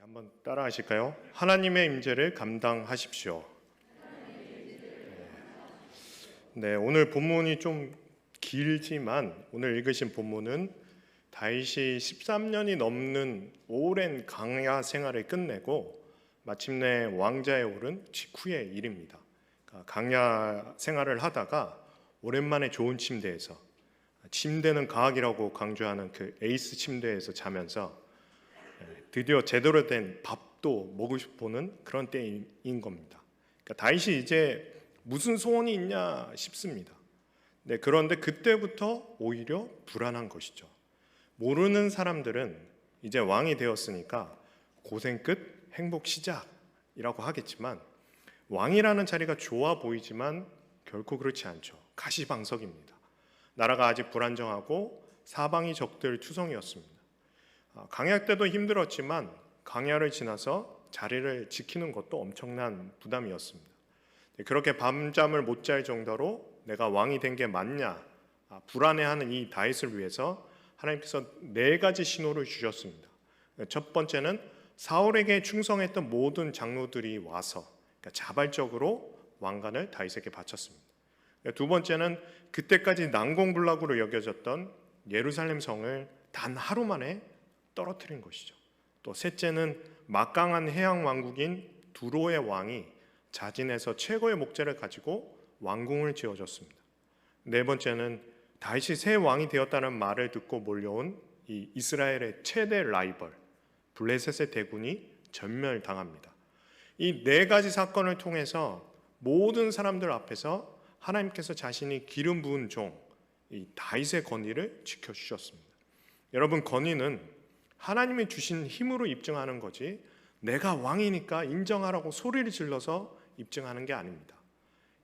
한번 따라 하실까요? 하나님의 임재를 감당하십시오. 네, 오늘 본문이 좀 길지만 오늘 읽으신 본문은 다윗이 13년이 넘는 오랜 광야 생활을 끝내고 마침내 왕좌에 오른 직후의 일입니다. 그러니까 광야 생활을 하다가 오랜만에 좋은 침대는 과학이라고 강조하는 그 에이스 침대에서 자면서 드디어 제대로 된 밥도 먹고 싶어는 그런 때인 겁니다. 그러니까 다윗이 이제 무슨 소원이 있냐 싶습니다. 네, 그런데 그때부터 오히려 불안한 것이죠. 모르는 사람들은 이제 왕이 되었으니까 고생 끝 행복 시작이라고 하겠지만 왕이라는 자리가 좋아 보이지만 결코 그렇지 않죠. 가시방석입니다. 나라가 아직 불안정하고 사방이 적들 투성이었습니다. 광야 때도 힘들었지만 광야를 지나서 자리를 지키는 것도 엄청난 부담이었습니다. 그렇게 밤잠을 못 잘 정도로 내가 왕이 된 게 맞냐 불안해하는 이 다윗을 위해서 하나님께서 4가지 신호를 주셨습니다. 첫 번째는 사울에게 충성했던 모든 장로들이 와서 자발적으로 왕관을 다윗에게 바쳤습니다. 두 번째는 그때까지 난공불락으로 여겨졌던 예루살렘 성을 단 하루 만에 떨어뜨린 것이죠. 또 셋째는 막강한 해양 왕국인 두로의 왕이 자진해서 최고의 목재를 가지고 왕궁을 지어줬습니다. 네 번째는 다윗이 새 왕이 되었다는 말을 듣고 몰려온 이 이스라엘의 최대 라이벌 블레셋의 대군이 전멸당합니다. 이 4가지 사건을 통해서 모든 사람들 앞에서 하나님께서 자신이 기름 부은 종 이 다윗의 권위를 지켜주셨습니다. 여러분, 권위는 하나님이 주신 힘으로 입증하는 거지 내가 왕이니까 인정하라고 소리를 질러서 입증하는 게 아닙니다.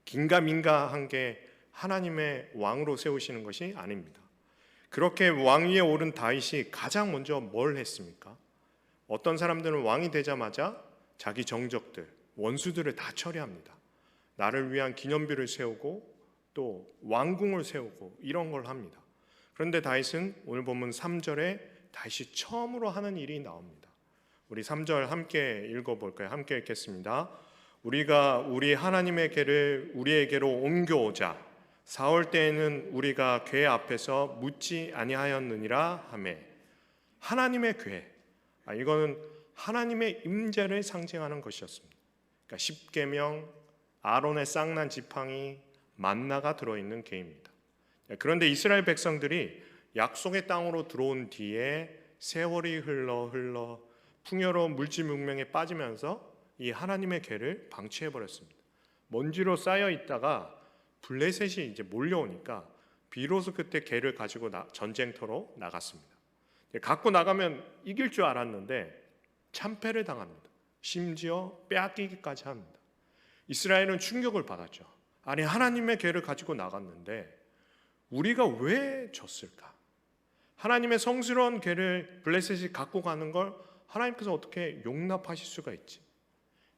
긴가민가한 게 하나님의 왕으로 세우시는 것이 아닙니다. 그렇게 왕위에 오른 다윗이 가장 먼저 뭘 했습니까? 어떤 사람들은 왕이 되자마자 자기 정적들, 원수들을 다 처리합니다. 나를 위한 기념비를 세우고 또 왕궁을 세우고 이런 걸 합니다. 그런데 다윗은 오늘 본문 3절에 다윗이 처음으로 하는 일이 나옵니다. 우리 3절 함께 읽어볼까요? 함께 읽겠습니다. 우리가 우리 하나님의 궤를 우리에게로 옮겨오자 사울 때에는 우리가 궤 앞에서 묻지 아니하였느니라 하매. 하나님의 궤, 이거는 하나님의 임재를 상징하는 것이었습니다. 그러니까 십계명, 아론의 쌍난 지팡이, 만나가 들어있는 궤입니다. 그런데 이스라엘 백성들이 약속의 땅으로 들어온 뒤에 세월이 흘러 풍요로운 물질문명에 빠지면서 이 하나님의 궤를 방치해버렸습니다. 먼지로 쌓여 있다가 블레셋이 이제 몰려오니까 비로소 그때 궤를 가지고 전쟁터로 나갔습니다. 갖고 나가면 이길 줄 알았는데 참패를 당합니다. 심지어 빼앗기기까지 합니다. 이스라엘은 충격을 받았죠. 아니, 하나님의 궤를 가지고 나갔는데 우리가 왜 졌을까? 하나님의 성스러운 궤를 블레셋이 갖고 가는 걸 하나님께서 어떻게 용납하실 수가 있지?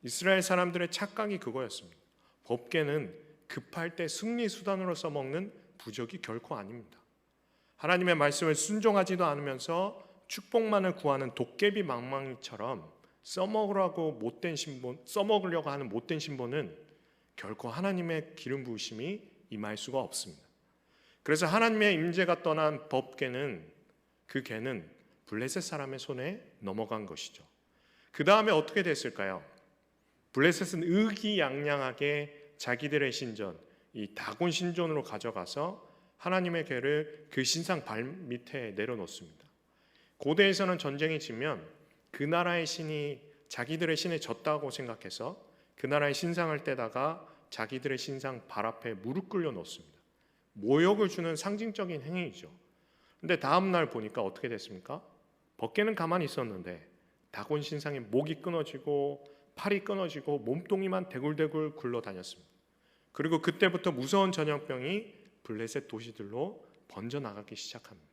이스라엘 사람들의 착각이 그거였습니다. 법궤는 급할 때 승리 수단으로 써먹는 부적이 결코 아닙니다. 하나님의 말씀을 순종하지도 않으면서 축복만을 구하는 도깨비 망망이처럼 써먹으려고 하는 못된 신분은 결코 하나님의 기름 부으심이 임할 수가 없습니다. 그래서 하나님의 임재가 떠난 법궤는 그 궤는 블레셋 사람의 손에 넘어간 것이죠. 그 다음에 어떻게 됐을까요? 블레셋은 의기양양하게 자기들의 신전, 이 다곤 신전으로 가져가서 하나님의 궤를 그 신상 발 밑에 내려놓습니다. 고대에서는 전쟁이 지면 그 나라의 신이 자기들의 신에 졌다고 생각해서 그 나라의 신상을 떼다가 자기들의 신상 발 앞에 무릎 꿇려 놓습니다. 모욕을 주는 상징적인 행위이죠. 근데 다음 날 보니까 어떻게 됐습니까? 법궤는 가만히 있었는데 다곤 신상의 목이 끊어지고 팔이 끊어지고 몸뚱이만 대굴대굴 굴러다녔습니다. 그리고 그때부터 무서운 전염병이 블레셋 도시들로 번져나가기 시작합니다.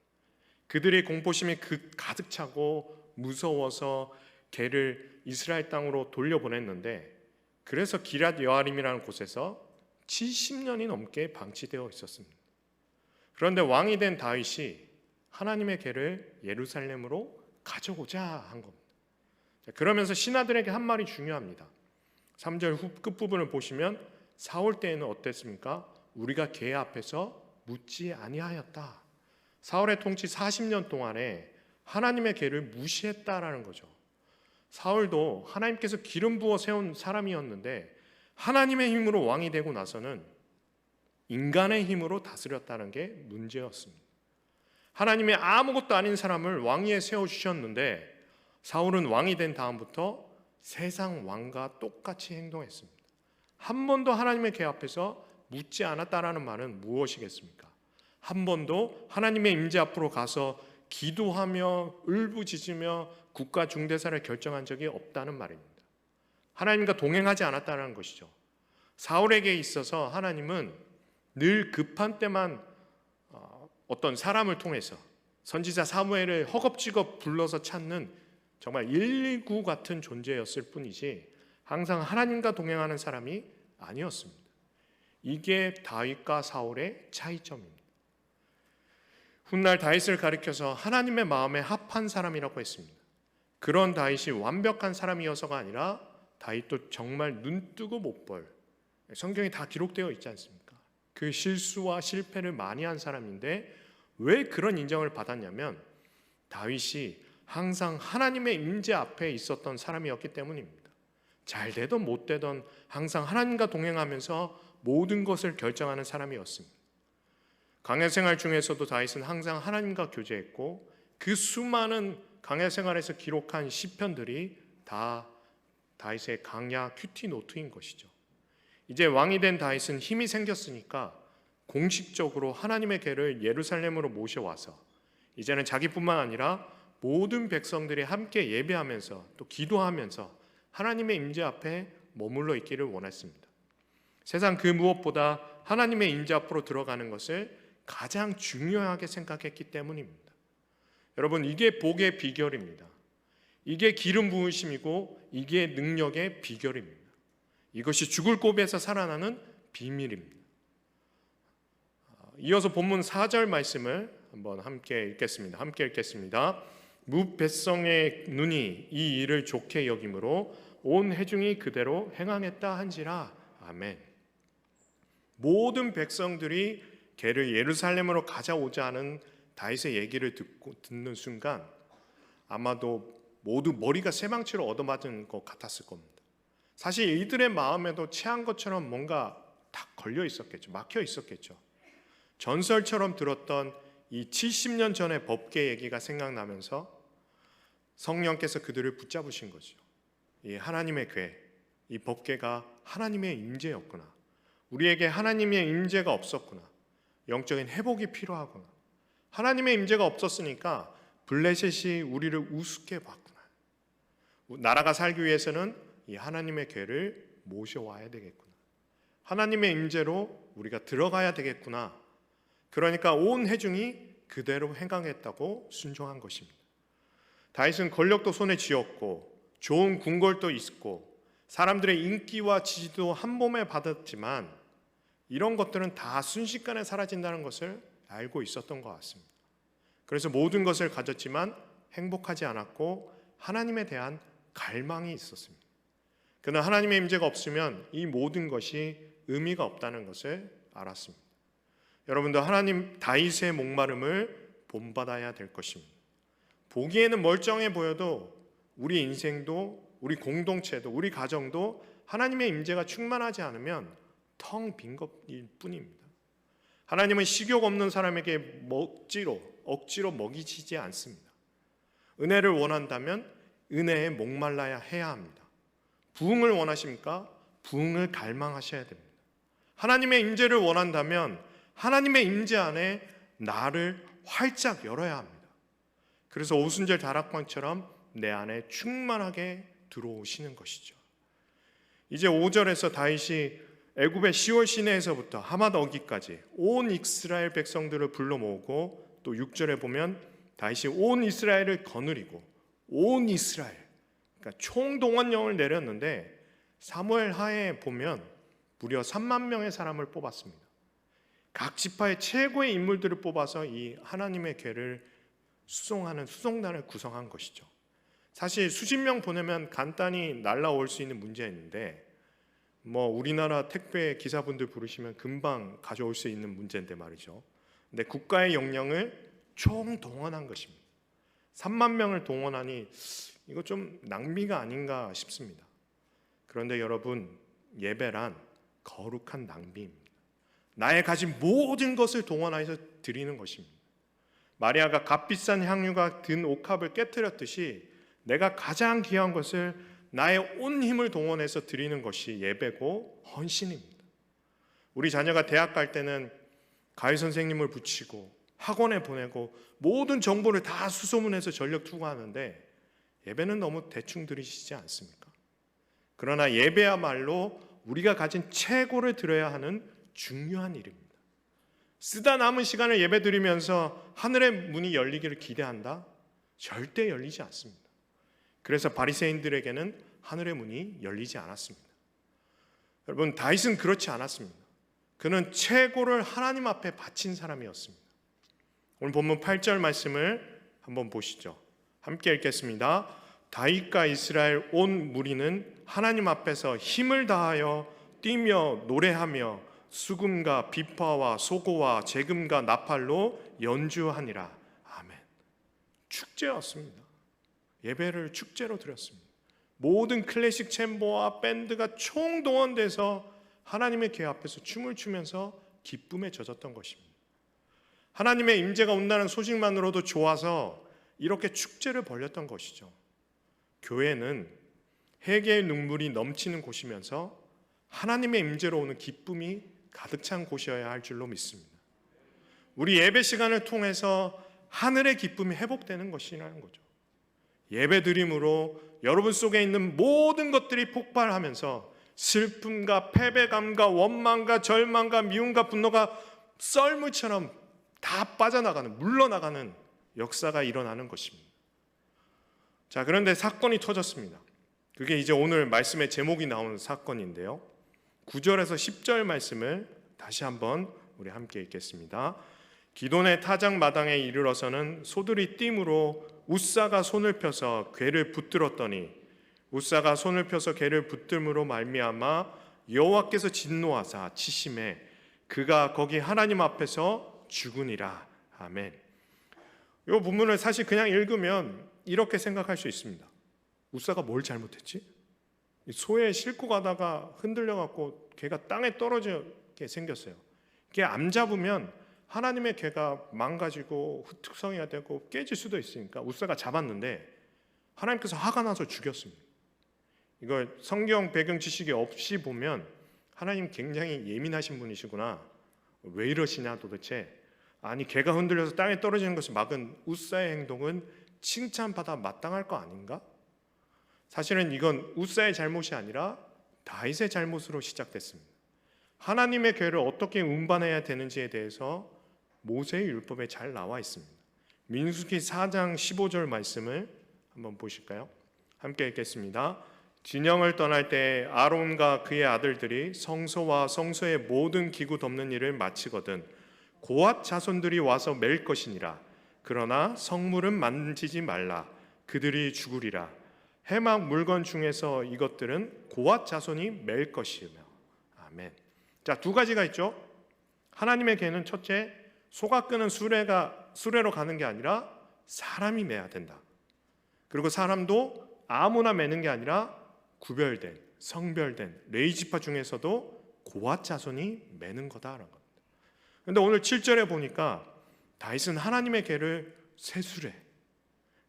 그들의 공포심이 가득 차고 무서워서 궤를 이스라엘 땅으로 돌려보냈는데 그래서 기럇 여아림이라는 곳에서 70년이 넘게 방치되어 있었습니다. 그런데 왕이 된 다윗이 하나님의 궤를 예루살렘으로 가져오자 한 겁니다. 그러면서 신하들에게 한 말이 중요합니다. 3절 끝부분을 보시면 사울 때에는 어땠습니까? 우리가 걔 앞에서 묻지 아니하였다. 사울의 통치 40년 동안에 하나님의 계를 무시했다라는 거죠. 사울도 하나님께서 기름 부어 세운 사람이었는데 하나님의 힘으로 왕이 되고 나서는 인간의 힘으로 다스렸다는 게 문제였습니다. 하나님의 아무것도 아닌 사람을 왕위에 세워주셨는데 사울은 왕이 된 다음부터 세상 왕과 똑같이 행동했습니다. 한 번도 하나님의 계 앞에서 묻지 않았다라는 말은 무엇이겠습니까? 한 번도 하나님의 임재 앞으로 가서 기도하며 울부짖으며 국가 중대사를 결정한 적이 없다는 말입니다. 하나님과 동행하지 않았다는 것이죠. 사울에게 있어서 하나님은 늘 급한 때만 어떤 사람을 통해서 선지자 사무엘을 허겁지겁 불러서 찾는 정말 119 같은 존재였을 뿐이지 항상 하나님과 동행하는 사람이 아니었습니다. 이게 다윗과 사울의 차이점입니다. 훗날 다윗을 가리켜서 하나님의 마음에 합한 사람이라고 했습니다. 그런 다윗이 완벽한 사람이어서가 아니라 다윗도 정말 눈뜨고 못 볼, 성경에 다 기록되어 있지 않습니까? 그 실수와 실패를 많이 한 사람인데 왜 그런 인정을 받았냐면 다윗이 항상 하나님의 임재 앞에 있었던 사람이었기 때문입니다. 잘 되든 못 되든 항상 하나님과 동행하면서 모든 것을 결정하는 사람이었습니다. 광야 생활 중에서도 다윗은 항상 하나님과 교제했고 그 수많은 광야 생활에서 기록한 시편들이 다 다윗의 광야 큐티 노트인 것이죠. 이제 왕이 된 다윗은 힘이 생겼으니까 공식적으로 하나님의 궤를 예루살렘으로 모셔와서 이제는 자기뿐만 아니라 모든 백성들이 함께 예배하면서 또 기도하면서 하나님의 임재 앞에 머물러 있기를 원했습니다. 세상 그 무엇보다 하나님의 임재 앞으로 들어가는 것을 가장 중요하게 생각했기 때문입니다. 여러분, 이게 복의 비결입니다. 이게 기름 부으심이고 이게 능력의 비결입니다. 이것이 죽을 고비에서 살아나는 비밀입니다. 이어서 본문 4절 말씀을 한번 함께 읽겠습니다. 무백성의 눈이 이 일을 좋게 여김으로 온 회중이 그대로 행하겠다 한지라. 아멘. 모든 백성들이 걔를 예루살렘으로 가져오자는 다윗의 얘기를 듣는 순간 아마도 모두 머리가 쇠망치로 얻어맞은 것 같았을 겁니다. 사실 이들의 마음에도 체한 것처럼 뭔가 다 걸려 있었겠죠. 막혀 있었겠죠. 전설처럼 들었던 이 70년 전의 법궤 얘기가 생각나면서 성령께서 그들을 붙잡으신 거죠. 이 하나님의 궤, 이 법궤가 하나님의 임재였구나. 우리에게 하나님의 임재가 없었구나. 영적인 회복이 필요하구나. 하나님의 임재가 없었으니까 블레셋이 우리를 우습게 봤구나. 나라가 살기 위해서는 이 하나님의 궤를 모셔와야 되겠구나. 하나님의 임재로 우리가 들어가야 되겠구나. 그러니까 온 회중이 그대로 행하겠다고 순종한 것입니다. 다윗은 권력도 손에 쥐었고 좋은 궁궐도 있고 사람들의 인기와 지지도 한 몸에 받았지만 이런 것들은 다 순식간에 사라진다는 것을 알고 있었던 것 같습니다. 그래서 모든 것을 가졌지만 행복하지 않았고 하나님에 대한 갈망이 있었습니다. 그러나 하나님의 임재가 없으면 이 모든 것이 의미가 없다는 것을 알았습니다. 여러분도 하나님 다윗의 목마름을 본받아야 될 것입니다. 보기에는 멀쩡해 보여도 우리 인생도 우리 공동체도 우리 가정도 하나님의 임재가 충만하지 않으면 텅 빈 것일 뿐입니다. 하나님은 식욕 없는 사람에게 억지로 먹이시지 않습니다. 은혜를 원한다면 은혜에 목말라야 해야 합니다. 부흥을 원하십니까? 부흥을 갈망하셔야 됩니다. 하나님의 임재를 원한다면 하나님의 임재 안에 나를 활짝 열어야 합니다. 그래서 오순절 다락방처럼 내 안에 충만하게 들어오시는 것이죠. 이제 5절에서 다윗이 애굽의 시월 시내에서부터 하맛 어기까지 온 이스라엘 백성들을 불러 모으고 또 6절에 보면 다윗이 온 이스라엘을 거느리고 온 이스라엘 그러니까 총동원령을 내렸는데 사무엘 하에 보면 무려 3만 명의 사람을 뽑았습니다. 각 지파의 최고의 인물들을 뽑아서 이 하나님의 궤를 수송하는 수송단을 구성한 것이죠. 사실 수십 명 보내면 간단히 날라올 수 있는 문제였는데 우리나라 택배 기사분들 부르시면 금방 가져올 수 있는 문제인데 말이죠. 근데 국가의 역량을 총동원한 것입니다. 3만 명을 동원하니 이거 좀 낭비가 아닌가 싶습니다. 그런데 여러분, 예배란 거룩한 낭비입니다. 나의 가진 모든 것을 동원해서 드리는 것입니다. 마리아가 값비싼 향유가 든 옥합을 깨뜨렸듯이 내가 가장 귀한 것을 나의 온 힘을 동원해서 드리는 것이 예배고 헌신입니다. 우리 자녀가 대학 갈 때는 가위 선생님을 붙이고 학원에 보내고 모든 정보를 다 수소문해서 전력 투구하는데 예배는 너무 대충 드리시지 않습니까? 그러나 예배야말로 우리가 가진 최고를 드려야 하는 중요한 일입니다. 쓰다 남은 시간을 예배 드리면서 하늘의 문이 열리기를 기대한다? 절대 열리지 않습니다. 그래서 바리새인들에게는 하늘의 문이 열리지 않았습니다. 여러분, 다윗은 그렇지 않았습니다. 그는 최고를 하나님 앞에 바친 사람이었습니다. 오늘 본문 8절 말씀을 한번 보시죠. 함께 읽겠습니다. 다윗과 이스라엘 온 무리는 하나님 앞에서 힘을 다하여 뛰며 노래하며 수금과 비파와 소고와 재금과 나팔로 연주하니라. 아멘. 축제였습니다. 예배를 축제로 드렸습니다. 모든 클래식 챔버와 밴드가 총동원돼서 하나님의 궤 앞에서 춤을 추면서 기쁨에 젖었던 것입니다. 하나님의 임재가 온다는 소식만으로도 좋아서 이렇게 축제를 벌였던 것이죠. 교회는 회개의 눈물이 넘치는 곳이면서 하나님의 임재로 오는 기쁨이 가득 찬 곳이어야 할 줄로 믿습니다. 우리 예배 시간을 통해서 하늘의 기쁨이 회복되는 것이라는 거죠. 예배 드림으로 여러분 속에 있는 모든 것들이 폭발하면서 슬픔과 패배감과 원망과 절망과 미움과 분노가 썰물처럼 다 빠져나가는, 물러나가는 역사가 일어나는 것입니다. 자, 그런데 사건이 터졌습니다. 그게 이제 오늘 말씀의 제목이 나오는 사건인데요. 9절에서 10절 말씀을 다시 한번 우리 함께 읽겠습니다. 기돈의 타작 마당에 이르러서는 소들이 띠므로 웃사가 손을 펴서 궤를 붙들었더니 웃사가 손을 펴서 궤를 붙들므로 말미암아 여호와께서 진노하사 치심에 그가 거기 하나님 앞에서 죽으니라. 아멘. 이 본문을 사실 그냥 읽으면 이렇게 생각할 수 있습니다. 웃사가 뭘 잘못했지? 소에 싣고 가다가 흔들려갖고 걔가 땅에 떨어지게 생겼어요. 걔 암 잡으면 하나님의 궤가 망가지고 흑투성이가 되고 깨질 수도 있으니까 웃사가 잡았는데 하나님께서 화가 나서 죽였습니다. 이걸 성경 배경 지식이 없이 보면 하나님 굉장히 예민하신 분이시구나, 왜 이러시냐 도대체, 아니 궤가 흔들려서 땅에 떨어지는 것을 막은 웃사의 행동은 칭찬받아 마땅할 거 아닌가? 사실은 이건 웃사의 잘못이 아니라 다윗의 잘못으로 시작됐습니다. 하나님의 궤를 어떻게 운반해야 되는지에 대해서 모세의 율법에 잘 나와 있습니다. 민수기 4장 15절 말씀을 한번 보실까요? 함께 읽겠습니다. 진영을 떠날 때 아론과 그의 아들들이 성소와 성소의 모든 기구 덮는 일을 마치거든 고앗 자손들이 와서 맬 것이니라. 그러나 성물은 만지지 말라. 그들이 죽으리라. 해막 물건 중에서 이것들은 고앗 자손이 맬 것이며. 아멘. 자, 두 가지가 있죠. 하나님의 궤는 첫째, 소가 끄는 수레로 가는 게 아니라 사람이 매야 된다. 그리고 사람도 아무나 매는 게 아니라 구별된, 성별된 레위지파 중에서도 고앗 자손이 매는 거다라는 겁니다. 그런데 오늘 7절에 보니까 다윗은 하나님의 궤를 쇠수레,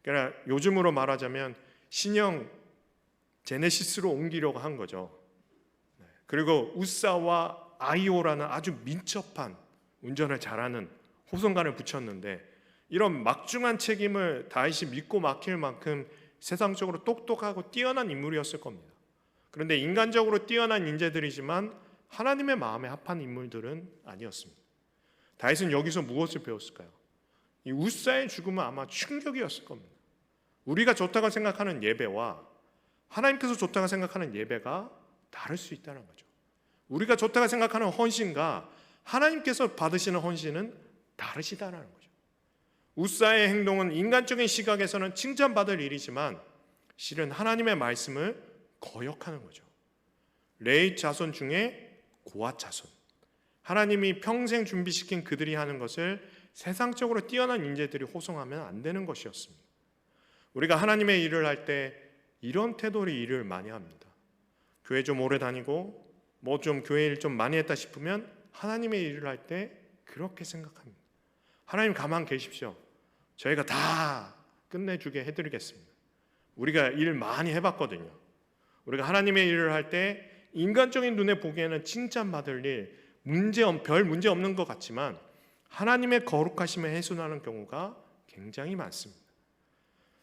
그러니까 요즘으로 말하자면 신형 제네시스로 옮기려고 한 거죠. 그리고 웃사와 아이오라는 아주 민첩한, 운전을 잘하는 호송관을 붙였는데 이런 막중한 책임을 다윗이 믿고 맡길 만큼 세상적으로 똑똑하고 뛰어난 인물이었을 겁니다. 그런데 인간적으로 뛰어난 인재들이지만 하나님의 마음에 합한 인물들은 아니었습니다. 다윗은 여기서 무엇을 배웠을까요? 이 웃사의 죽음은 아마 충격이었을 겁니다. 우리가 좋다고 생각하는 예배와 하나님께서 좋다고 생각하는 예배가 다를 수 있다는 거죠. 우리가 좋다고 생각하는 헌신과 하나님께서 받으시는 헌신은 다르시다는 거죠. 웃사의 행동은 인간적인 시각에서는 칭찬받을 일이지만 실은 하나님의 말씀을 거역하는 거죠. 레위 자손 중에 고핫 자손, 하나님이 평생 준비시킨 그들이 하는 것을 세상적으로 뛰어난 인재들이 호송하면 안 되는 것이었습니다. 우리가 하나님의 일을 할 때 이런 태도로 일을 많이 합니다. 교회 좀 오래 다니고 뭐 좀 교회 일 좀 많이 했다 싶으면 하나님의 일을 할 때 그렇게 생각합니다. 하나님 가만 계십시오. 저희가 다 끝내주게 해드리겠습니다. 우리가 일 많이 해봤거든요. 우리가 하나님의 일을 할 때 인간적인 눈에 보기에는 칭찬받을 일, 별 문제 없는 것 같지만 하나님의 거룩하심에 훼손하는 경우가 굉장히 많습니다.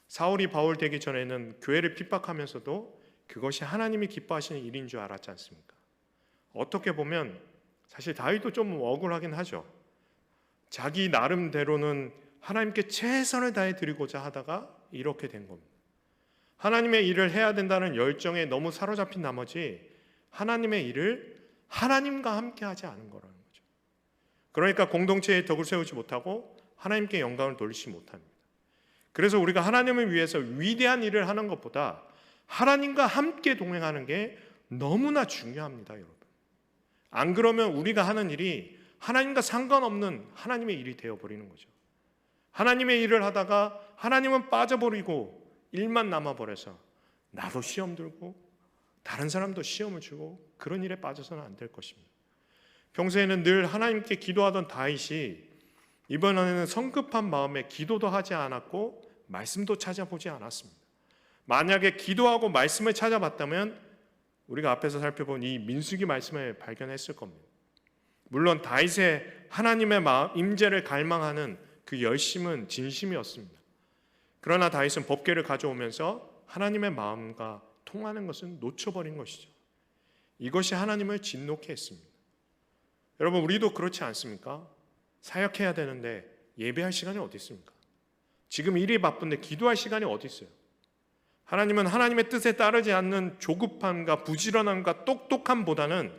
사울이 바울 되기 전에는 교회를 핍박하면서도 그것이 하나님이 기뻐하시는 일인 줄 알았지 않습니까? 어떻게 보면 사실 다윗도 좀 억울하긴 하죠. 자기 나름대로는 하나님께 최선을 다해 드리고자 하다가 이렇게 된 겁니다. 하나님의 일을 해야 된다는 열정에 너무 사로잡힌 나머지 하나님의 일을 하나님과 함께 하지 않은 거라는 거죠. 그러니까 공동체에 덕을 세우지 못하고 하나님께 영광을 돌리지 못합니다. 그래서 우리가 하나님을 위해서 위대한 일을 하는 것보다 하나님과 함께 동행하는 게 너무나 중요합니다, 여러분. 안 그러면 우리가 하는 일이 하나님과 상관없는 하나님의 일이 되어버리는 거죠. 하나님의 일을 하다가 하나님은 빠져버리고 일만 남아버려서 나도 시험 들고 다른 사람도 시험을 주고 그런 일에 빠져서는 안 될 것입니다. 평소에는 늘 하나님께 기도하던 다윗이 이번에는 성급한 마음에 기도도 하지 않았고 말씀도 찾아보지 않았습니다. 만약에 기도하고 말씀을 찾아봤다면 우리가 앞에서 살펴본 이 민수기 말씀을 발견했을 겁니다. 물론 다윗의 하나님의 임재를 갈망하는 그 열심은 진심이었습니다. 그러나 다윗은 법궤를 가져오면서 하나님의 마음과 통하는 것은 놓쳐버린 것이죠. 이것이 하나님을 진노케 했습니다. 여러분, 우리도 그렇지 않습니까? 사역해야 되는데 예배할 시간이 어디 있습니까? 지금 일이 바쁜데 기도할 시간이 어디 있어요? 하나님은 하나님의 뜻에 따르지 않는 조급함과 부지런함과 똑똑함보다는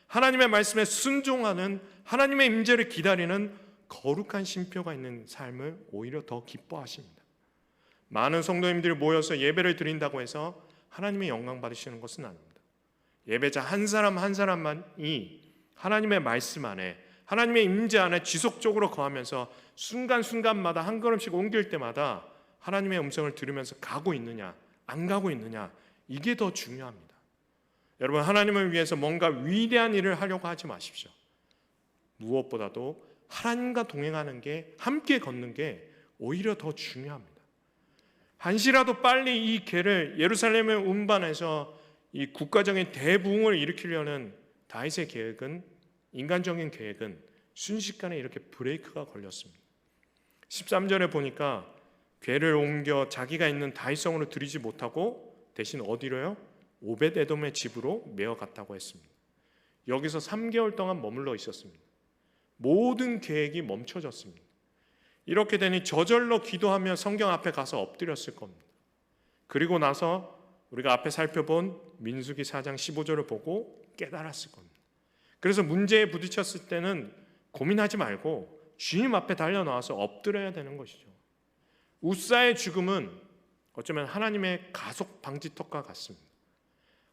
하나님의 말씀에 순종하는, 하나님의 임재를 기다리는 거룩한 심표가 있는 삶을 오히려 더 기뻐하십니다. 많은 성도님들이 모여서 예배를 드린다고 해서 하나님의 영광 받으시는 것은 아닙니다. 예배자 한 사람 한 사람만이 하나님의 말씀 안에, 하나님의 임재 안에 지속적으로 거하면서 순간순간마다 한 걸음씩 옮길 때마다 하나님의 음성을 들으면서 가고 있느냐 안 가고 있느냐, 이게 더 중요합니다. 여러분, 하나님을 위해서 뭔가 위대한 일을 하려고 하지 마십시오. 무엇보다도 하나님과 동행하는 게, 함께 걷는 게 오히려 더 중요합니다. 한시라도 빨리 이 궤를 예루살렘에 운반해서 이 국가적인 대부흥을 일으키려는 다윗의 계획은, 인간적인 계획은 순식간에 이렇게 브레이크가 걸렸습니다. 13절에 보니까 궤를 옮겨 자기가 있는 다윗성으로 들이지 못하고 대신 어디로요? 오벳에돔의 집으로 메어갔다고 했습니다. 여기서 3개월 동안 머물러 있었습니다. 모든 계획이 멈춰졌습니다. 이렇게 되니 저절로 기도하며 성경 앞에 가서 엎드렸을 겁니다. 그리고 나서 우리가 앞에 살펴본 민수기 4장 15절을 보고 깨달았을 겁니다. 그래서 문제에 부딪혔을 때는 고민하지 말고 주님 앞에 달려나와서 엎드려야 되는 것이죠. 우사의 죽음은 어쩌면 하나님의 가속 방지턱과 같습니다.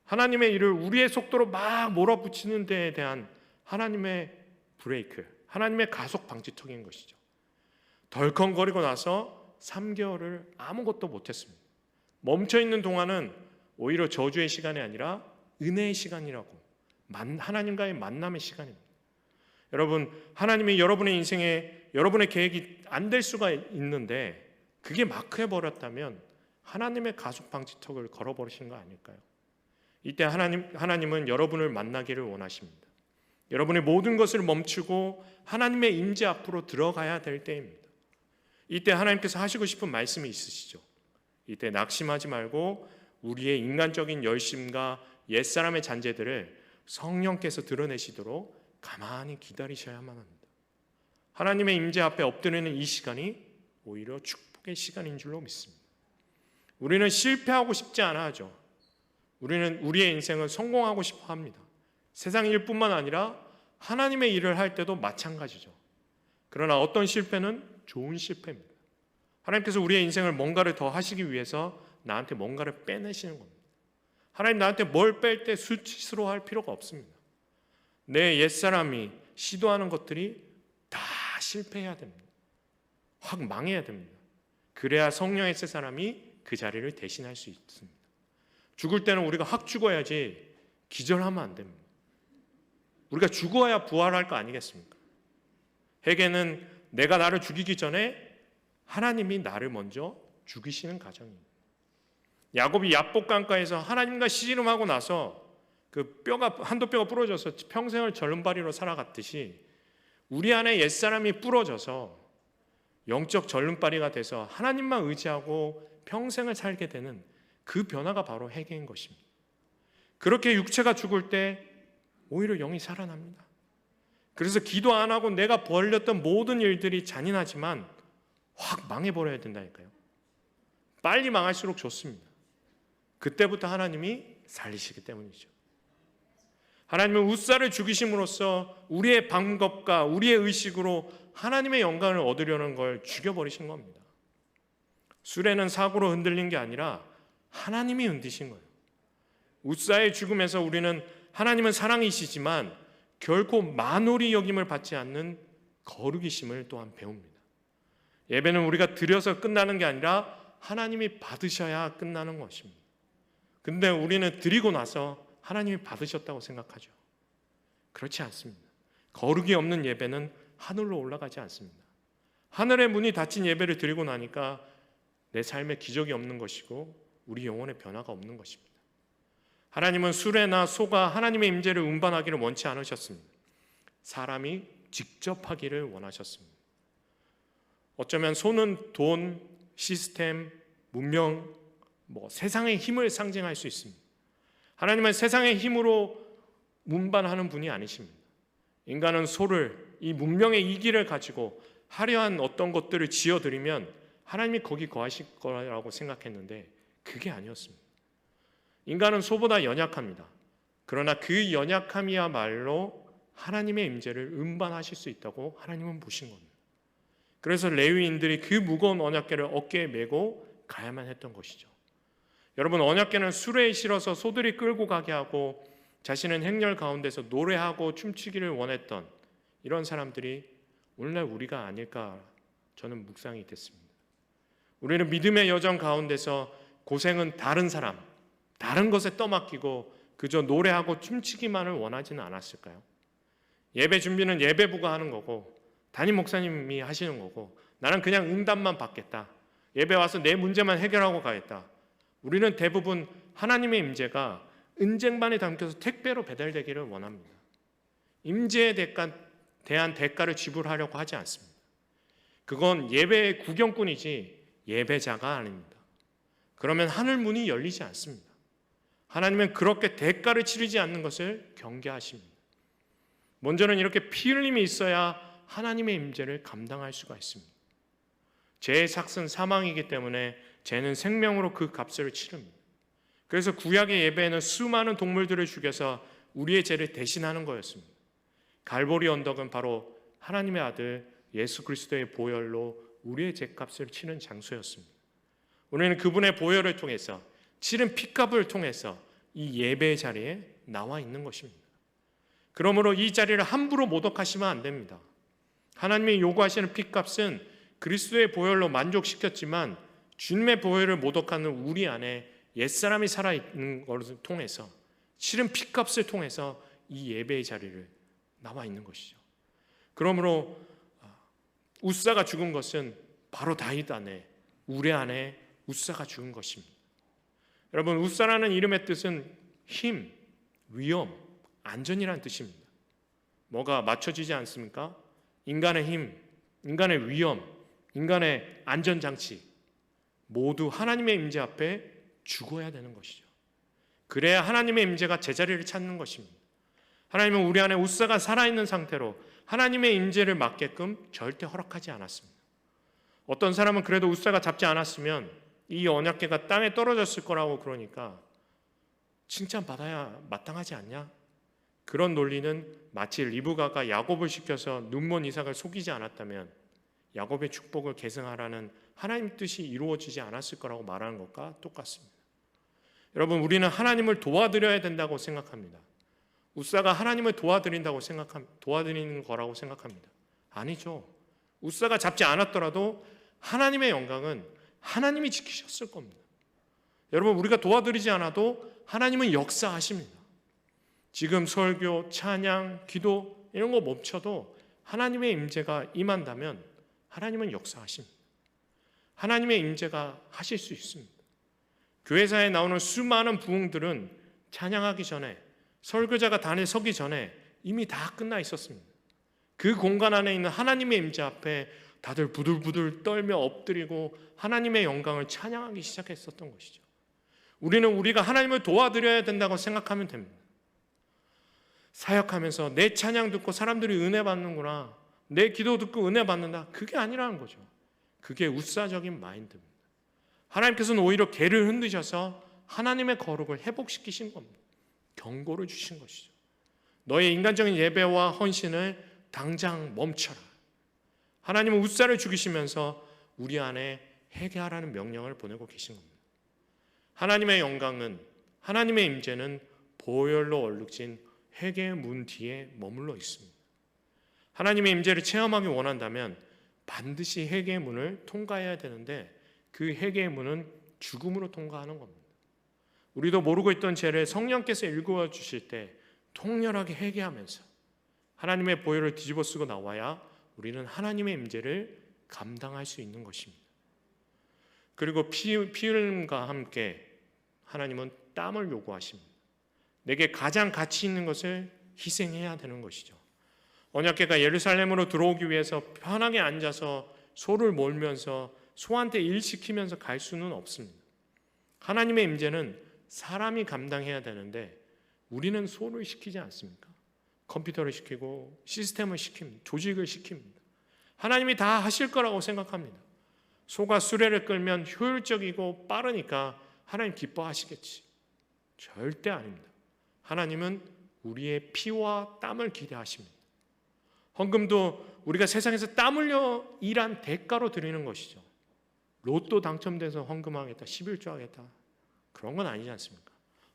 하나님의 일을 우리의 속도로 막 몰아붙이는 데에 대한 하나님의 브레이크, 하나님의 가속 방지턱인 것이죠. 덜컹거리고 나서 3개월을 아무것도 못했습니다. 멈춰있는 동안은 오히려 저주의 시간이 아니라 은혜의 시간이라고, 하나님과의 만남의 시간입니다. 여러분, 하나님이 여러분의 인생에 여러분의 계획이 안 될 수가 있는데 그게 마크해버렸다면 하나님의 가속 방지턱을 걸어버리신 거 아닐까요? 이때 하나님은 여러분을 만나기를 원하십니다. 여러분의 모든 것을 멈추고 하나님의 임재 앞으로 들어가야 될 때입니다. 이때 하나님께서 하시고 싶은 말씀이 있으시죠. 이때 낙심하지 말고 우리의 인간적인 열심과 옛사람의 잔재들을 성령께서 드러내시도록 가만히 기다리셔야만 합니다. 하나님의 임재 앞에 엎드리는 이 시간이 오히려 축복의 시간인 줄로 믿습니다. 우리는 실패하고 싶지 않아 하죠. 우리는 우리의 인생을 성공하고 싶어 합니다. 세상 일뿐만 아니라 하나님의 일을 할 때도 마찬가지죠. 그러나 어떤 실패는 좋은 실패입니다. 하나님께서 우리의 인생을 뭔가를 더 하시기 위해서 나한테 뭔가를 빼내시는 겁니다. 하나님 나한테 뭘 뺄 때 수치스러워할 필요가 없습니다. 내 옛사람이 시도하는 것들이 다 실패해야 됩니다. 확 망해야 됩니다. 그래야 성령의 새 사람이 그 자리를 대신할 수 있습니다. 죽을 때는 우리가 확 죽어야지 기절하면 안 됩니다. 우리가 죽어야 부활할 거 아니겠습니까? 회개는 내가 나를 죽이기 전에 하나님이 나를 먼저 죽이시는 과정입니다. 야곱이 야복강가에서 하나님과 씨름하고 나서 그 뼈가 한도 뼈가 부러져서 평생을 절름발이로 살아갔듯이 우리 안에 옛사람이 부러져서 영적 절름발이가 돼서 하나님만 의지하고 평생을 살게 되는 그 변화가 바로 회개인 것입니다. 그렇게 육체가 죽을 때 오히려 영이 살아납니다. 그래서 기도 안 하고 내가 벌렸던 모든 일들이 잔인하지만 확 망해버려야 된다니까요. 빨리 망할수록 좋습니다. 그때부터 하나님이 살리시기 때문이죠. 하나님은 웃사를 죽이심으로써 우리의 방법과 우리의 의식으로 하나님의 영광을 얻으려는 걸 죽여버리신 겁니다. 술에는 사고로 흔들린 게 아니라 하나님이 흔드신 거예요. 웃사의 죽음에서 우리는 하나님은 사랑이시지만 결코 만홀히 여김을 받지 않는 거룩이심을 또한 배웁니다. 예배는 우리가 드려서 끝나는 게 아니라 하나님이 받으셔야 끝나는 것입니다. 근데 우리는 드리고 나서 하나님이 받으셨다고 생각하죠. 그렇지 않습니다. 거룩이 없는 예배는 하늘로 올라가지 않습니다. 하늘의 문이 닫힌 예배를 드리고 나니까 내 삶에 기적이 없는 것이고 우리 영혼의 변화가 없는 것입니다. 하나님은 수레나 소가 하나님의 임재를 운반하기를 원치 않으셨습니다. 사람이 직접 하기를 원하셨습니다. 어쩌면 소는 돈, 시스템, 문명, 세상의 힘을 상징할 수 있습니다. 하나님은 세상의 힘으로 운반하는 분이 아니십니다. 인간은 소를 이 문명의 이기를 가지고 화려한 어떤 것들을 지어드리면 하나님이 거기 거하실 거라고 생각했는데 그게 아니었습니다. 인간은 소보다 연약합니다. 그러나 그 연약함이야말로 하나님의 임재를 운반하실 수 있다고 하나님은 보신 겁니다. 그래서 레위인들이 그 무거운 언약궤를 어깨에 메고 가야만 했던 것이죠. 여러분, 언약궤는 수레에 실어서 소들이 끌고 가게 하고 자신은 행렬 가운데서 노래하고 춤추기를 원했던 이런 사람들이 오늘날 우리가 아닐까 저는 묵상이 됐습니다. 우리는 믿음의 여정 가운데서 고생은 다른 사람, 다른 것에 떠맡기고 그저 노래하고 춤추기만을 원하지는 않았을까요? 예배 준비는 예배부가 하는 거고 담임 목사님이 하시는 거고 나는 그냥 응답만 받겠다. 예배 와서 내 문제만 해결하고 가겠다. 우리는 대부분 하나님의 임재가 은쟁반에 담겨서 택배로 배달되기를 원합니다. 임재에 대한 대가를 지불하려고 하지 않습니다. 그건 예배의 구경꾼이지 예배자가 아닙니다. 그러면 하늘 문이 열리지 않습니다. 하나님은 그렇게 대가를 치르지 않는 것을 경계하십니다. 먼저는 이렇게 피 흘림이 있어야 하나님의 임재를 감당할 수가 있습니다. 죄의 삭은 사망이기 때문에 죄는 생명으로 그 값을 치릅니다. 그래서 구약의 예배에는 수많은 동물들을 죽여서 우리의 죄를 대신하는 거였습니다. 갈보리 언덕은 바로 하나님의 아들 예수 그리스도의 보혈로 우리의 죄값을 치는 장소였습니다. 우리는 그분의 보혈을 통해서 치른 피값을 통해서 이 예배의 자리에 나와 있는 것입니다. 그러므로 이 자리를 함부로 모독하시면 안 됩니다. 하나님이 요구하시는 피값은 그리스도의 보혈로 만족시켰지만 주님의 보혈을 모독하는 우리 안에 옛사람이 살아있는 것을 통해서 치른 피값을 통해서 이 예배의 자리를 나와 있는 것이죠. 그러므로 웃사가 죽은 것은 바로 다윗 안에 우리 안에 웃사가 죽은 것입니다. 여러분, 웃사라는 이름의 뜻은 힘, 위험, 안전이라는 뜻입니다. 뭐가 맞춰지지 않습니까? 인간의 힘, 인간의 위험, 인간의 안전장치 모두 하나님의 임재 앞에 죽어야 되는 것이죠. 그래야 하나님의 임재가 제자리를 찾는 것입니다. 하나님은 우리 안에 웃사가 살아있는 상태로 하나님의 임재를 맡게끔 절대 허락하지 않았습니다. 어떤 사람은 그래도 웃사가 잡지 않았으면 이 언약궤가 땅에 떨어졌을 거라고 그러니까 칭찬받아야 마땅하지 않냐? 그런 논리는 마치 리브가가 야곱을 시켜서 눈먼 이삭을 속이지 않았다면 야곱의 축복을 계승하라는 하나님 뜻이 이루어지지 않았을 거라고 말하는 것과 똑같습니다. 여러분, 우리는 하나님을 도와드려야 된다고 생각합니다. 웃사가 하나님을 도와드리는 거라고 생각합니다. 아니죠. 웃사가 잡지 않았더라도 하나님의 영광은 하나님이 지키셨을 겁니다. 여러분, 우리가 도와드리지 않아도 하나님은 역사하십니다. 지금 설교, 찬양, 기도 이런 거 멈춰도 하나님의 임재가 임한다면 하나님은 역사하십니다. 하나님의 임재가 하실 수 있습니다. 교회사에 나오는 수많은 부흥들은 찬양하기 전에, 설교자가 단에 서기 전에 이미 다 끝나 있었습니다. 그 공간 안에 있는 하나님의 임재 앞에 다들 부들부들 떨며 엎드리고 하나님의 영광을 찬양하기 시작했었던 것이죠. 우리는 우리가 하나님을 도와드려야 된다고 생각하면 됩니다. 사역하면서 내 찬양 듣고 사람들이 은혜 받는구나, 내 기도 듣고 은혜 받는다, 그게 아니라는 거죠. 그게 웃사적인 마인드입니다. 하나님께서는 오히려 개를 흔드셔서 하나님의 거룩을 회복시키신 겁니다. 경고를 주신 것이죠. 너의 인간적인 예배와 헌신을 당장 멈춰라. 하나님은 웃사를 죽이시면서 우리 안에 회개하라는 명령을 보내고 계신 겁니다. 하나님의 영광은, 하나님의 임재는 보혈로 얼룩진 회개의 문 뒤에 머물러 있습니다. 하나님의 임재를 체험하기 원한다면 반드시 회개의 문을 통과해야 되는데 그 회개의 문은 죽음으로 통과하는 겁니다. 우리도 모르고 있던 죄를 성령께서 일구어 주실 때 통렬하게 회개하면서 하나님의 보혈을 뒤집어 쓰고 나와야 우리는 하나님의 임재를 감당할 수 있는 것입니다. 그리고 피 흘림과 함께 하나님은 땀을 요구하십니다. 내게 가장 가치 있는 것을 희생해야 되는 것이죠. 언약궤가 예루살렘으로 들어오기 위해서 편하게 앉아서 소를 몰면서 소한테 일 시키면서 갈 수는 없습니다. 하나님의 임재는 사람이 감당해야 되는데 우리는 소를 시키지 않습니까? 컴퓨터를 시키고 시스템을 시킵니다. 조직을 시킵니다. 하나님이 다 하실 거라고 생각합니다. 소가 수레를 끌면 효율적이고 빠르니까 하나님 기뻐하시겠지. 절대 아닙니다. 하나님은 우리의 피와 땀을 기대하십니다. 헌금도 우리가 세상에서 땀 흘려 일한 대가로 드리는 것이죠. 로또 당첨돼서 헌금하겠다, 11조 하겠다, 그런 건 아니지 않습니까?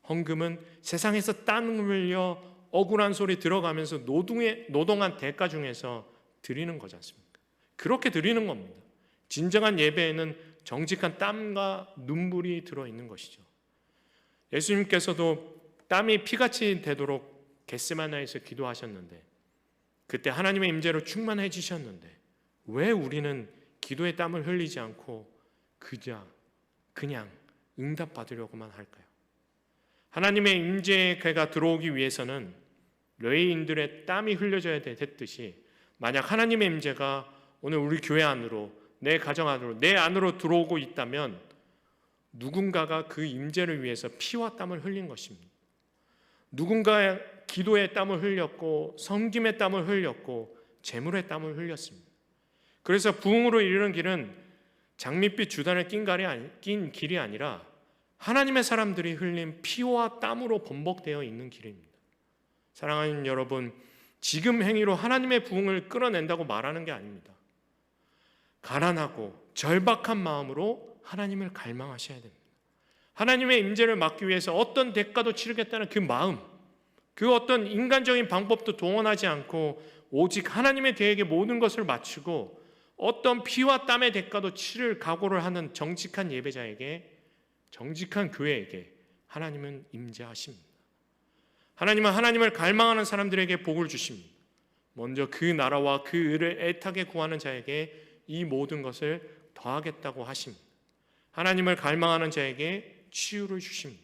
헌금은 세상에서 땀 흘려 억울한 소리 들어가면서 노동한 대가 중에서 드리는 거지 않습니까? 그렇게 드리는 겁니다. 진정한 예배에는 정직한 땀과 눈물이 들어있는 것이죠. 예수님께서도 땀이 피같이 되도록 겟세마네에서 기도하셨는데 그때 하나님의 임재로 충만해지셨는데 왜 우리는 기도의 땀을 흘리지 않고 그냥 응답받으려고만 할까요? 하나님의 임재의 궤가 들어오기 위해서는 레위인들의 땀이 흘려져야 됐듯이 만약 하나님의 임재가 오늘 우리 교회 안으로, 내 가정 안으로, 내 안으로 들어오고 있다면 누군가가 그 임재를 위해서 피와 땀을 흘린 것입니다. 누군가의 기도의 땀을 흘렸고 섬김의 땀을 흘렸고 재물의 땀을 흘렸습니다. 그래서 부흥으로 이르는 길은 장밋빛 주단을 낀 길이 아니라 하나님의 사람들이 흘린 피와 땀으로 범벅되어 있는 길입니다. 사랑하는 여러분, 지금 행위로 하나님의 부흥을 끌어낸다고 말하는 게 아닙니다. 가난하고 절박한 마음으로 하나님을 갈망하셔야 됩니다. 하나님의 임재를 막기 위해서 어떤 대가도 치르겠다는 그 마음, 그 어떤 인간적인 방법도 동원하지 않고 오직 하나님의 계획에 모든 것을 맞추고 어떤 피와 땀의 대가도 치를 각오를 하는 정직한 예배자에게, 정직한 교회에게 하나님은 임재하십니다. 하나님은 하나님을 갈망하는 사람들에게 복을 주십니다. 먼저 그 나라와 그 의를 애타게 구하는 자에게 이 모든 것을 더하겠다고 하십니다. 하나님을 갈망하는 자에게 치유를 주십니다.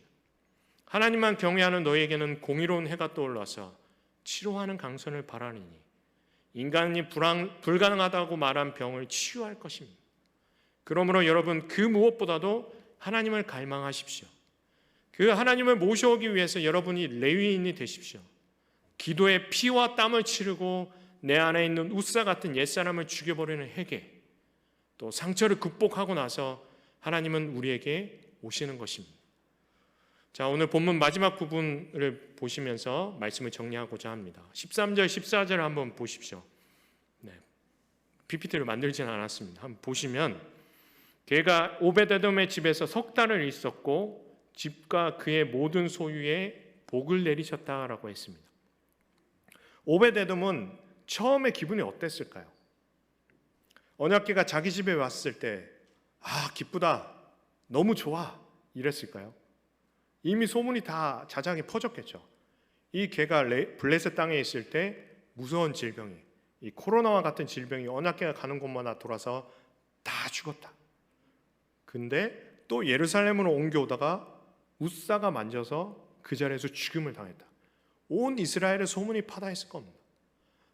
하나님만 경외하는 너에게는 공의로운 해가 떠올라서 치료하는 강선을 바라리니 인간이 불가능하다고 말한 병을 치유할 것입니다. 그러므로 여러분, 그 무엇보다도 하나님을 갈망하십시오. 그 하나님을 모셔오기 위해서 여러분이 레위인이 되십시오. 기도에 피와 땀을 치르고 내 안에 있는 웃사 같은 옛사람을 죽여버리는 회개, 또 상처를 극복하고 나서 하나님은 우리에게 오시는 것입니다. 자, 오늘 본문 마지막 부분을 보시면서 말씀을 정리하고자 합니다. 13절, 14절 한번 보십시오. PPT를 만들지는 않았습니다. 한번 보시면 걔가 오베데돔의 집에서 석 달을 있었고 집과 그의 모든 소유에 복을 내리셨다라고 했습니다. 오베데돔은 처음에 기분이 어땠을까요? 언약궤가 자기 집에 왔을 때 기쁘다, 너무 좋아 이랬을까요? 이미 소문이 다 자작이 퍼졌겠죠. 이 개가 블레셋 땅에 있을 때 무서운 질병이, 이 코로나와 같은 질병이 언약궤가 가는 곳마다 돌아서 다 죽었다. 근데 또 예루살렘으로 옮겨오다가 웃사가 만져서 그 자리에서 죽음을 당했다. 온 이스라엘의 소문이 파다했을 겁니다.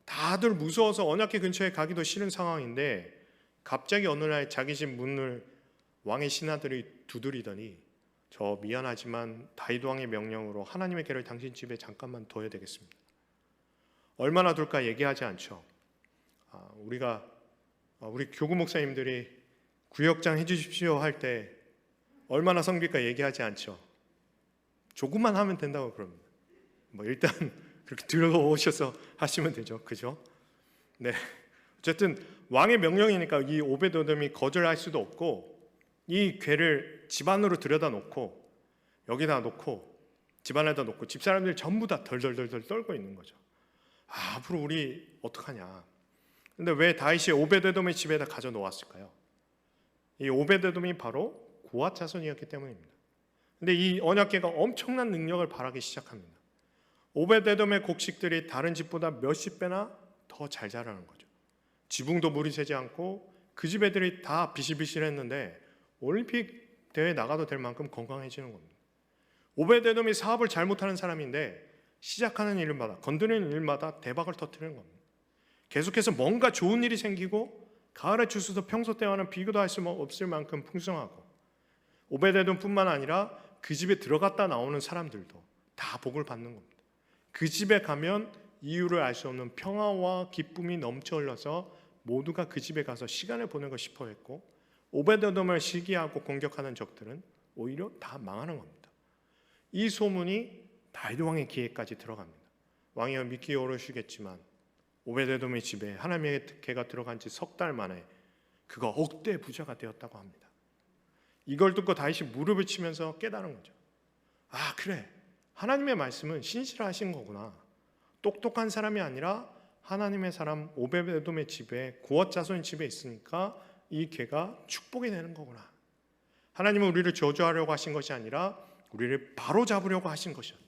다들 무서워서 언약궤 근처에 가기도 싫은 상황인데 갑자기 어느 날 자기 집 문을 왕의 신하들이 두드리더니 저 미안하지만 다윗 왕의 명령으로 하나님의 궤를 당신 집에 잠깐만 둬야 되겠습니다. 얼마나 둘까 얘기하지 않죠. 우리 교구 목사님들이 구역장 해주십시오 할 때 얼마나 섬길까 얘기하지 않죠. 조금만 하면 된다고 그럽니다. 일단 그렇게 들어오셔서 하시면 되죠. 그죠? 네. 어쨌든 왕의 명령이니까 이 오베데돔이 거절할 수도 없고 이 궤를 집 안으로 들여다 놓고 여기다 놓고 집 안에다 놓고 집사람들이 전부 다 덜덜덜 떨고 있는 거죠. 앞으로 우리 어떡하냐. 근데 왜 다윗이 오베데돔의 집에다 가져 놓았을까요? 이 오베데돔이 바로 고앗 자손이었기 때문입니다. 근데 이 언약궤가 엄청난 능력을 발하기 시작합니다. 오베데돔의 곡식들이 다른 집보다 몇십 배나 더 잘 자라는 거죠. 지붕도 물이 새지 않고 그 집 애들이 다 비실비실했는데 올림픽 대회 나가도 될 만큼 건강해지는 겁니다. 오베데돔이 사업을 잘못하는 사람인데 시작하는 일마다, 건드리는 일마다 대박을 터뜨리는 겁니다. 계속해서 뭔가 좋은 일이 생기고 가을의 추수도 평소 때와는 비교도 할 수 없을 만큼 풍성하고 오베데돔뿐만 아니라 그 집에 들어갔다 나오는 사람들도 다 복을 받는 겁니다. 그 집에 가면 이유를 알 수 없는 평화와 기쁨이 넘쳐 흘러서 모두가 그 집에 가서 시간을 보내고 싶어 했고 오베데돔을 시기하고 공격하는 적들은 오히려 다 망하는 겁니다. 이 소문이 다윗 왕의 귀에까지 들어갑니다. 왕이여 믿기 어려우시겠지만 오베데돔의 집에 하나님의 궤가 들어간 지 석 달 만에 그가 억대 부자가 되었다고 합니다. 이걸 듣고 다윗이 무릎을 치면서 깨달은 거죠. 그래, 하나님의 말씀은 신실하신 거구나. 똑똑한 사람이 아니라 하나님의 사람 오베데돔의 집에 고앗 자손의 집에 있으니까 이 궤가 축복이 되는 거구나. 하나님은 우리를 저주하려고 하신 것이 아니라 우리를 바로 잡으려고 하신 것이었다.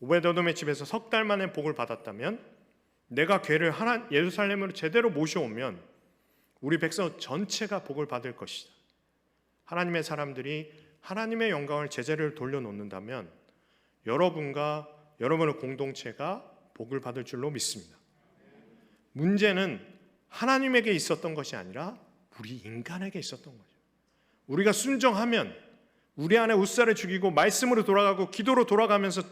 오베데돔의 집에서 석 달 만에 복을 받았다면 내가 궤를 예루살렘으로 제대로 모셔오면 우리 백성 전체가 복을 받을 것이다. 하나님의 사람들이 하나님의 영광을 제자리로 돌려놓는다면 여러분과 여러분의 공동체가 복을 받을 줄로 믿습니다. 문제는 하나님에게 있었던 것이 아니라 우리 인간에게 있었던 거죠. 우리가 순종하면 우리 안에 웃사를 죽이고 말씀으로 돌아가고 기도로 돌아가면서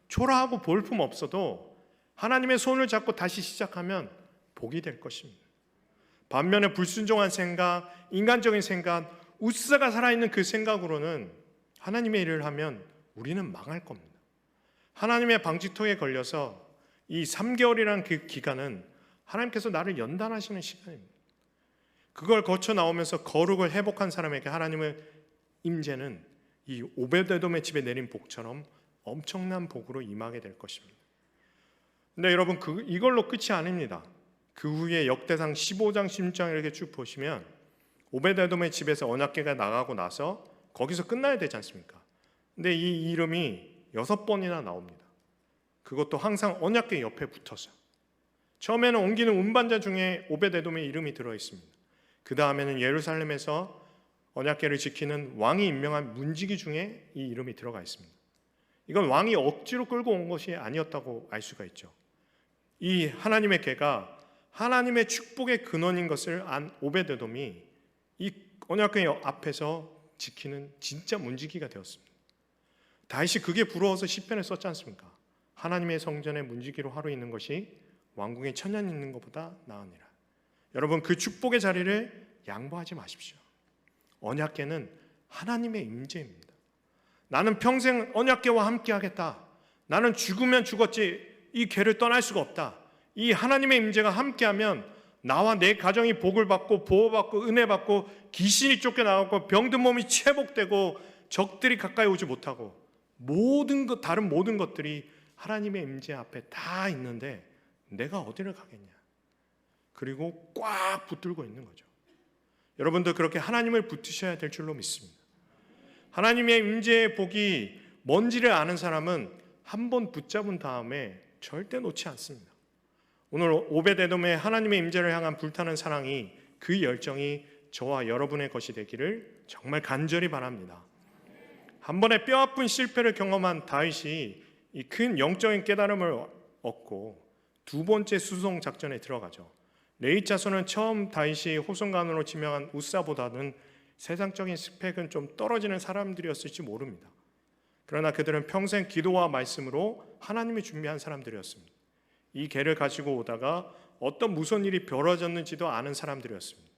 초라하고 볼품 없어도 하나님의 손을 잡고 다시 시작하면 복이 될 것입니다. 반면에 불순종한 생각, 인간적인 생각, 웃사가 살아있는 그 생각으로는 하나님의 일을 하면 우리는 망할 겁니다. 하나님의 방지턱에 걸려서 이 3개월이라는 그 기간은 하나님께서 나를 연단하시는 시간입니다. 그걸 거쳐 나오면서 거룩을 회복한 사람에게 하나님의 임재는 이 오베데돔의 집에 내린 복처럼 엄청난 복으로 임하게 될 것입니다. 근데 여러분 이걸로 끝이 아닙니다. 그 후에 역대상 15장 16장 이렇게 쭉 보시면 오베데돔의 집에서 언약궤가 나가고 나서 거기서 끝나야 되지 않습니까? 근데 이 이름이 6번이나 나옵니다. 그것도 항상 언약궤 옆에 붙어서. 처음에는 옮기는 운반자 중에 오베데돔의 이름이 들어있습니다. 그 다음에는 예루살렘에서 언약궤를 지키는 왕이 임명한 문지기 중에 이 이름이 들어가 있습니다. 이건 왕이 억지로 끌고 온 것이 아니었다고 알 수가 있죠. 이 하나님의 궤가 하나님의 축복의 근원인 것을 안 오베데돔이 이 언약궤 앞에서 지키는 진짜 문지기가 되었습니다. 다윗이 그게 부러워서 시편을 썼지 않습니까? 하나님의 성전에 문지기로 하루 있는 것이 왕궁에 천년 있는 것보다 나으니라. 여러분 그 축복의 자리를 양보하지 마십시오. 언약궤는 하나님의 임재입니다. 나는 평생 언약궤와 함께 하겠다. 나는 죽으면 죽었지 이 궤를 떠날 수가 없다. 이 하나님의 임재가 함께하면 나와 내 가정이 복을 받고 보호받고 은혜 받고 귀신이 쫓겨나가고 병든 몸이 회복되고 적들이 가까이 오지 못하고 다른 모든 것들이 하나님의 임재 앞에 다 있는데 내가 어디를 가겠냐? 그리고 꽉 붙들고 있는 거죠. 여러분도 그렇게 하나님을 붙드셔야 될 줄로 믿습니다. 하나님의 임재의 복이 뭔지를 아는 사람은 한 번 붙잡은 다음에 절대 놓지 않습니다. 오늘 오벳에돔의 하나님의 임재를 향한 불타는 사랑이, 그 열정이 저와 여러분의 것이 되기를 정말 간절히 바랍니다. 한 번의 뼈아픈 실패를 경험한 다윗이 이 큰 영적인 깨달음을 얻고 두 번째 수송 작전에 들어가죠. 레위 자손은 처음 다윗이 호송관으로 지명한 우사보다는 세상적인 스펙은 좀 떨어지는 사람들이었을지 모릅니다. 그러나 그들은 평생 기도와 말씀으로 하나님이 준비한 사람들이었습니다. 이 계를 가지고 오다가 어떤 무서운 일이 벌어졌는지도 아는 사람들이었습니다.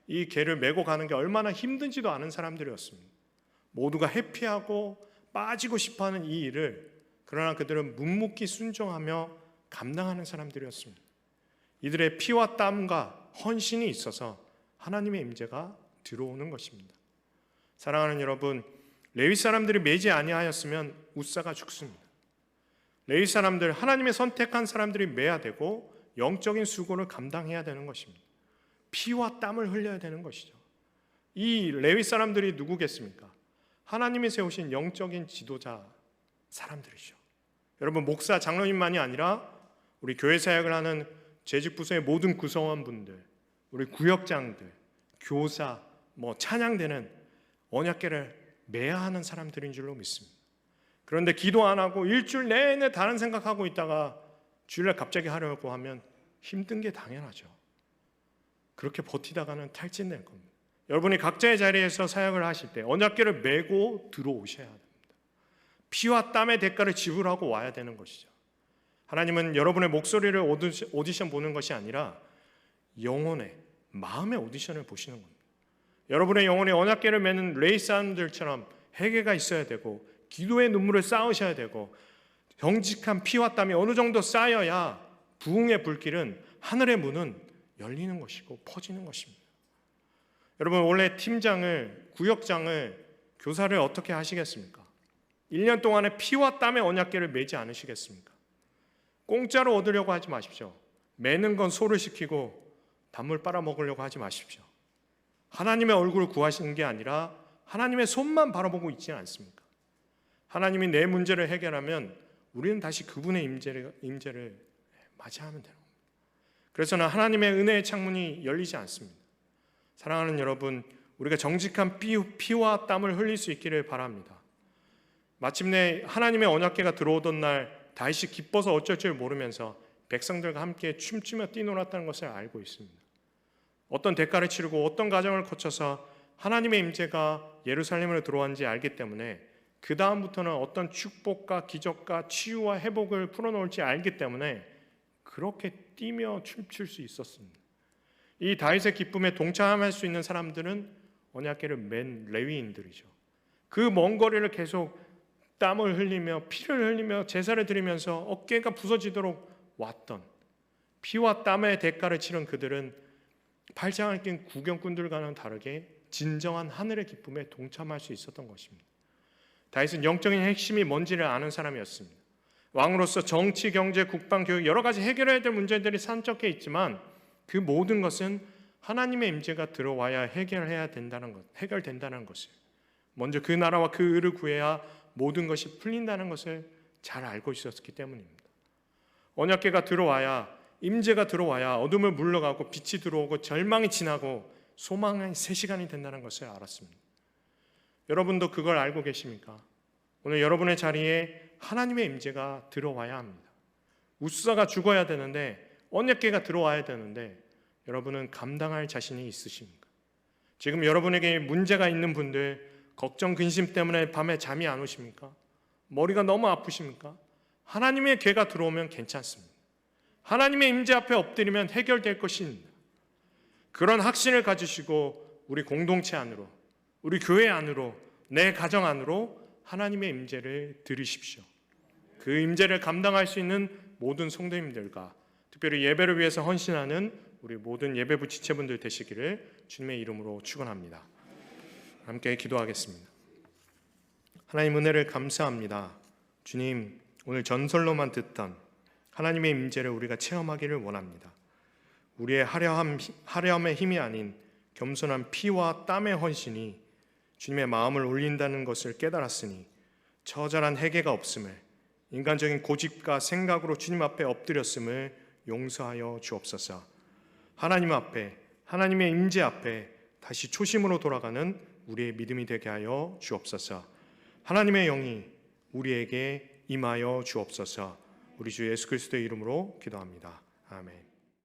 이 계를 메고 가는 게 얼마나 힘든지도 아는 사람들이었습니다. 모두가 회피하고 빠지고 싶어하는 이 일을, 그러나 그들은 묵묵히 순종하며 감당하는 사람들이었습니다. 이들의 피와 땀과 헌신이 있어서 하나님의 임재가 들어오는 것입니다. 사랑하는 여러분, 레위 사람들이 매지 아니하였으면 우사가 죽습니다. 레위 사람들, 하나님의 선택한 사람들이 매야 되고 영적인 수고를 감당해야 되는 것입니다. 피와 땀을 흘려야 되는 것이죠. 이 레위 사람들이 누구겠습니까? 하나님이 세우신 영적인 지도자 사람들이죠. 여러분, 목사, 장로님만이 아니라 우리 교회 사역을 하는 재직부서의 모든 구성원분들, 우리 구역장들, 교사, 찬양되는 언약궤를 매야 하는 사람들인 줄로 믿습니다. 그런데 기도 안 하고 일주일 내내 다른 생각하고 있다가 주일날 갑자기 하려고 하면 힘든 게 당연하죠. 그렇게 버티다가는 탈진될 겁니다. 여러분이 각자의 자리에서 사역을 하실 때 언약궤를 메고 들어오셔야 됩니다. 피와 땀의 대가를 지불하고 와야 되는 것이죠. 하나님은 여러분의 목소리를 오디션 보는 것이 아니라 영혼의, 마음의 오디션을 보시는 겁니다. 여러분의 영혼에 언약궤를 메는 레위 사람들처럼 회개가 있어야 되고 기도의 눈물을 쌓으셔야 되고 정직한 피와 땀이 어느 정도 쌓여야 부흥의 불길은, 하늘의 문은 열리는 것이고 퍼지는 것입니다. 여러분, 원래 팀장을, 구역장을, 교사를 어떻게 하시겠습니까? 1년 동안에 피와 땀의 언약궤를 메지 않으시겠습니까? 공짜로 얻으려고 하지 마십시오. 매는 건 소를 시키고 단물 빨아먹으려고 하지 마십시오. 하나님의 얼굴을 구하시는 게 아니라 하나님의 손만 바라보고 있지는 않습니까? 하나님이 내 문제를 해결하면 우리는 다시 그분의 임재를 맞이하면 되는 겁니다. 그래서는 하나님의 은혜의 창문이 열리지 않습니다. 사랑하는 여러분, 우리가 정직한 피와 땀을 흘릴 수 있기를 바랍니다. 마침내 하나님의 언약궤가 들어오던 날 다윗이 기뻐서 어쩔 줄 모르면서 백성들과 함께 춤추며 뛰놀았다는 것을 알고 있습니다. 어떤 대가를 치르고 어떤 과정을 거쳐서 하나님의 임재가 예루살렘으로 들어왔는지 알기 때문에 그 다음부터는 어떤 축복과 기적과 치유와 회복을 풀어놓을지 알기 때문에 그렇게 뛰며 춤출 수 있었습니다. 이 다윗의 기쁨에 동참할 수 있는 사람들은 언약궤를 맨 레위인들이죠. 그 먼 거리를 계속 땀을 흘리며 피를 흘리며 제사를 드리면서 어깨가 부서지도록 왔던, 피와 땀의 대가를 치른 그들은 팔짱을 낀 구경꾼들과는 다르게 진정한 하늘의 기쁨에 동참할 수 있었던 것입니다. 다윗은 영적인 핵심이 뭔지를 아는 사람이었습니다. 왕으로서 정치, 경제, 국방, 교육 여러 가지 해결해야 될 문제들이 산적해 있지만 그 모든 것은 하나님의 임재가 들어와야 해결된다는 것을, 먼저 그 나라와 그 의를 구해야 모든 것이 풀린다는 것을 잘 알고 있었기 때문입니다. 언약궤가 들어와야, 임재가 들어와야 어둠을 물러가고 빛이 들어오고 절망이 지나고 소망의 새 시간이 된다는 것을 알았습니다. 여러분도 그걸 알고 계십니까? 오늘 여러분의 자리에 하나님의 임재가 들어와야 합니다. 우사가 죽어야 되는데, 언약궤가 들어와야 되는데 여러분은 감당할 자신이 있으십니까? 지금 여러분에게 문제가 있는 분들, 걱정, 근심 때문에 밤에 잠이 안 오십니까? 머리가 너무 아프십니까? 하나님의 궤가 들어오면 괜찮습니다. 하나님의 임재 앞에 엎드리면 해결될 것입니다. 그런 확신을 가지시고 우리 공동체 안으로, 우리 교회 안으로, 내 가정 안으로 하나님의 임재를 들이십시오. 그 임재를 감당할 수 있는 모든 성도님들과 특별히 예배를 위해서 헌신하는 우리 모든 예배부 지체분들 되시기를 주님의 이름으로 축원합니다. 함께 기도하겠습니다. 하나님 은혜를 감사합니다. 주님, 오늘 전설로만 듣던 하나님의 임재를 우리가 체험하기를 원합니다. 우리의 하려함의 힘이 아닌 겸손한 피와 땀의 헌신이 주님의 마음을 울린다는 것을 깨달았으니 처절한 회개가 없음을, 인간적인 고집과 생각으로 주님 앞에 엎드렸음을 용서하여 주옵소서. 하나님 앞에, 하나님의 임재 앞에 다시 초심으로 돌아가는 우리의 믿음이 되게 하여 주옵소서. 하나님의 영이 우리에게 임하여 주옵소서. 우리 주 예수 그리스도의 이름으로 기도합니다. 아멘.